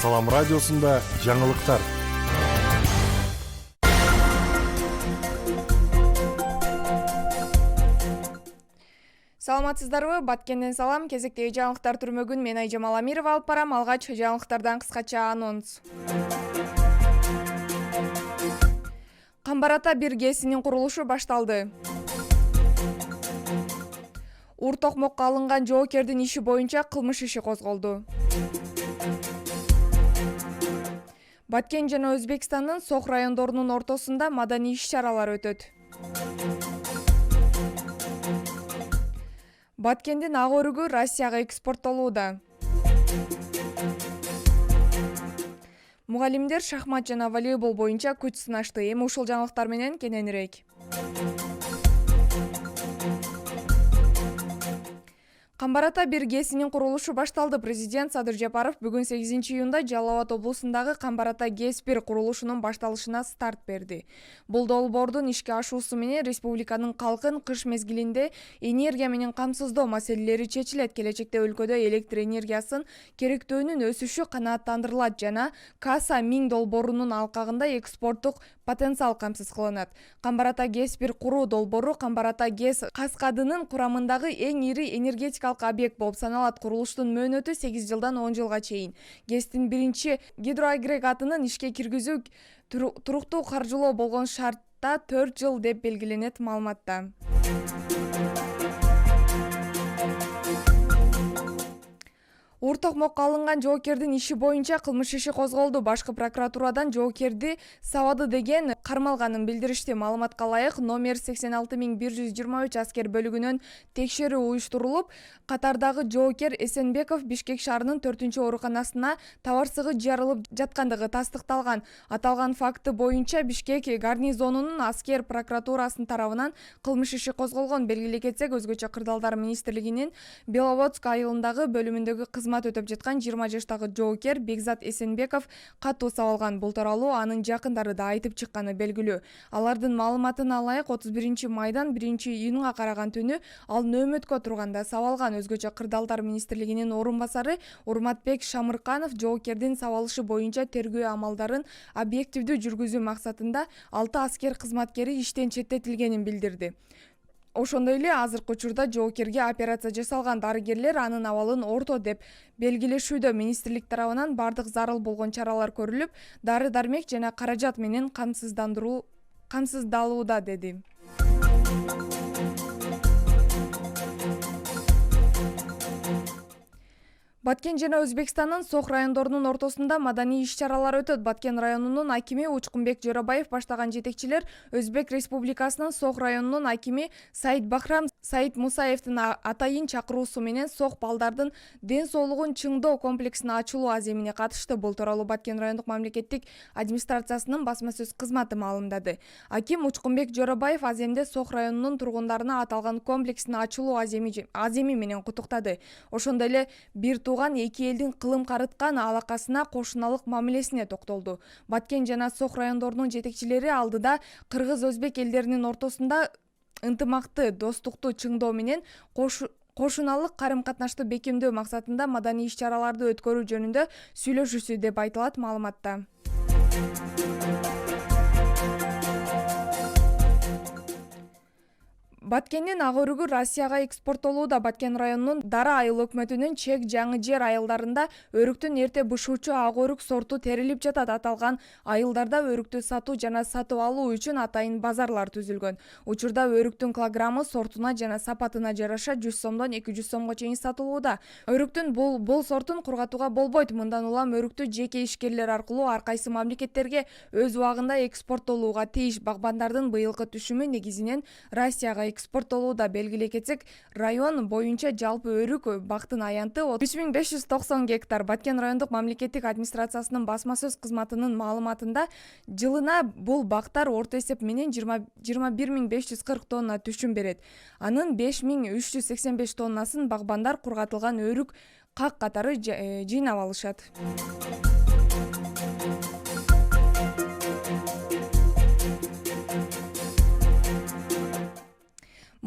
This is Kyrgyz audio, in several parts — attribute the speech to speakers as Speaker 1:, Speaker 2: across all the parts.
Speaker 1: Салам радиосунда жаңылыктар.
Speaker 2: Саламатсыздарбы? Баткенден салам. Кезектеги жаңылыктар түрмөгүн мен Айжамал Амирова алып барам. Алгач жаңылыктардан кыскача анонс. Камбарата 1 ГЭСинин курулушу башталды. Ур токмокко алынган жоокердин иши боюнча кылмыш иши козголду. Баткен жана Өзбекстандын Сох райондорунун ортосунда маданий иш-чаралар өтөт. Баткендин ак өрүгү Россияга экспорттолууда. Мугалимдер шахмат жана волейбол боюнча күч сынашты. Эми ушул жаңылыктар менен кененирээк. Камбарата 1 ГЭСинин курулушу башталды. Президент Садыр Жапаров бүгүн 8-июнда Жалал Абад облусундагы Камбарата ГЭС-1 курулушунун башталышына старт берди. Бул долбоордун ишке ашуусу менен республиканын калкын кыш мезгилинде энергия менен камсыздоо маселелери чечилет. Келечекте өлкөдө электр энергиясын керектөөнүн өсүшү канааттандырылат жана Каса 1000 долбоорунун алкагында экспорттук потенциал камсыз кылынат. Камбарата ГЭС-1 куруу долбоору Камбарата ГЭС каскадынын курамындагы эң ири энергетикалык объект болуп саналат. Курулуштун мөөнөтү 8 жылдан 10 жылга чейин. ГЭСтин биринчи гидроагрегатынын ишке киргизүү туруктуу каржылоо болгон шартта 4 жыл деп белгиленет маалыматта. Ур токмокко алынган жоокердин иши боюнча кылмыш иши козголду. Башкы прокуратурадан жоокерди сабады деген кармалганын билдиришти. Маалыматка ылайык, номер 86123 аскер бөлүгүнөн текшерүү уюштурулуп, катардагы жоокер Эсенбеков Бишкек шаарынын 4-ооруканасына табарсыгы жарылып жаткандыгы тастыкталган. Аталган факты боюнча Бишкек гарнизонунун аскер прокуратурасынын тарабынан кылмыш иши козголгон. Белгилей кетсек, өзгөчө кырдаалдар министрлигинин Беловодск айылындагы бөлүмүндөгү кызмат өтөп жаткан 20 жаштагы жоокер Бекзат Эсенбеков катуу сабалган. Бул тууралуу анын жакындары да айтып чыкканы белгилүү. Алардын маалыматына ылайык, 31 майдан 1 июнга караган түнү ал нөөмөткө турганда сабалган. Өзгөчө кырдаалдар министрлигинин орун басары Урматбек Шамырканов жоокердин сабалышы боюнча тергөө амалдарын объективдүү жүргүзүү максатында 6 аскер кызматкери иштен четтетилгенин билдирди. Ошондой эле азыркы учурда жоокерге операция жасалган. Дарыгерлер анын абалын орто деп белгилешүүдө. Министрлик тарабынан бардык зарыл болгон чаралар көрүлүп, дары-дармек жана каражат менен камсыздалууда, деди. Баткен жана Өзбекстандын Сох райондорунун ортосунда маданий иш-чаралар өтөт. Баткен районунун акими Учкунбек Жорабаев баштаган жетекчилер Өзбек Республикасынын Сох районунун акими Саид Бахрам Саид Мусаевдин атайын чакыруусу менен Сох балдардын ден соолугун чыңдоо комплексин ачылуу аземине катышты. Бул тууралуу Баткен райондук мамлекеттик администрациясынын басма сөз кызматы маалымдады. Аким Учкунбек Жорабаев аземде Сох районунун тургундарына аталган комплексин ачылуу аземи менен куттуктады. Ошондой эле бир туган эки элдин кылым карыткан алакасына кошуналык мамилесине токтолду. Баткен жана Сох райондорунун жетекчилери алдыда кыргыз-өзбек элдеринин ортосунда ынтымакты достукту чыңдоо менен кошуналык карым-катнашты бекемдөө максатында маданий иш-чараларды өткөрүү жөнүндө сүйлөшүүсү деп айтылат маалыматта. Баткендин ак өрүгү Россияга экспорттолууда. Баткен районунун Дара айыл өкмөтүнүн Чек жаңы жер айылдарында өрүктүн эрте бышуучу ак өрүк сорту терилип жатат. Аталган айылдарда өрүктү сатуу жана сатып алуу үчүн атайын базарлар түзүлгөн. Учурда өрүктүн килограммы сортуна жана сапатына жараша 100 сомдон 200 сомго чейин сатылууда. Өрүктүн бул сортун кургатууга болбойт. Мындан улам өрүктү жеке ишкерлер аркылуу ар кайсы мамлекеттерге өз убагында экспорттолууга тийиш. Багбандардын быйылкы түшүмү негизинен Россияга экспорттолууда. Белгилей кетсек, район боюнча жалпы өрүк бактын аянты 3590 гектар. Баткен райондук мамлекеттик администрациясынын басма сөз кызматынын маалыматында жылына бул бактар орто эсеп менен 21540 тонна түшүм берет. Анын 5385 тоннасын багбандар кургатылган өрүк как катары жыйнап алышат.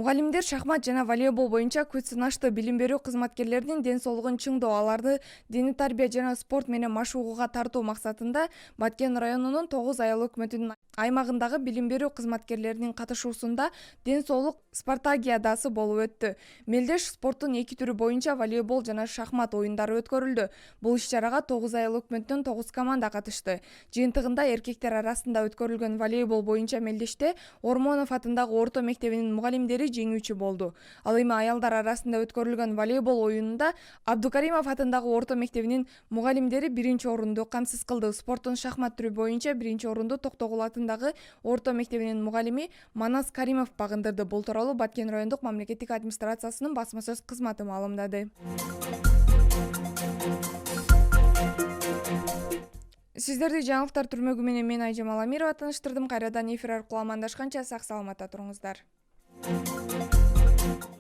Speaker 2: Мугалимдер шахмат жана волейбол боюнча күч сынашты. Билим берүү кызматкерлеринин ден соолугун чыңдоо, аларды дене тарбия жана спорт менен машыгууга тартуу максатында Баткен районунун 9 айыл өкмөтүнүн аймагындагы билим берүү кызматкерлеринин катышуусунда ден соолук спартакиадасы болуп өттү. Мелдеш спорттун 2 түрү боюнча волейбол жана шахмат оюндары өткөрүлдү. Бул иш-чарага 9 айыл өкмөтүнөн 9 команда катышты. Жыйынтыгында эркектер арасында өткөрүлгөн волейбол боюнча мелдеште Ормонов атындагы орто мектебинин мугалимдери жеңүүчү болду. Ал эми аялдар арасында өткөрүлгөн волейбол оюнунда Абдукаримов атындагы орто мектебинин мугалимдери 1-чи орунду камсыз кылды. Спорттун шахмат түрү боюнча 1-чи орунду Токтогул атындагы орто мектебинин мугалими Манас Каримов багындырды. Бул тууралуу Баткен райондук мамлекеттик администрациясынын басма сөз кызматы маалымдады. Сиздерди жаңылыктар түрмөгү менен мен Айжамал Амирова таныштырдым. Кайрадан эфир аркылуу амандашканча сак саламатта туруңуздар.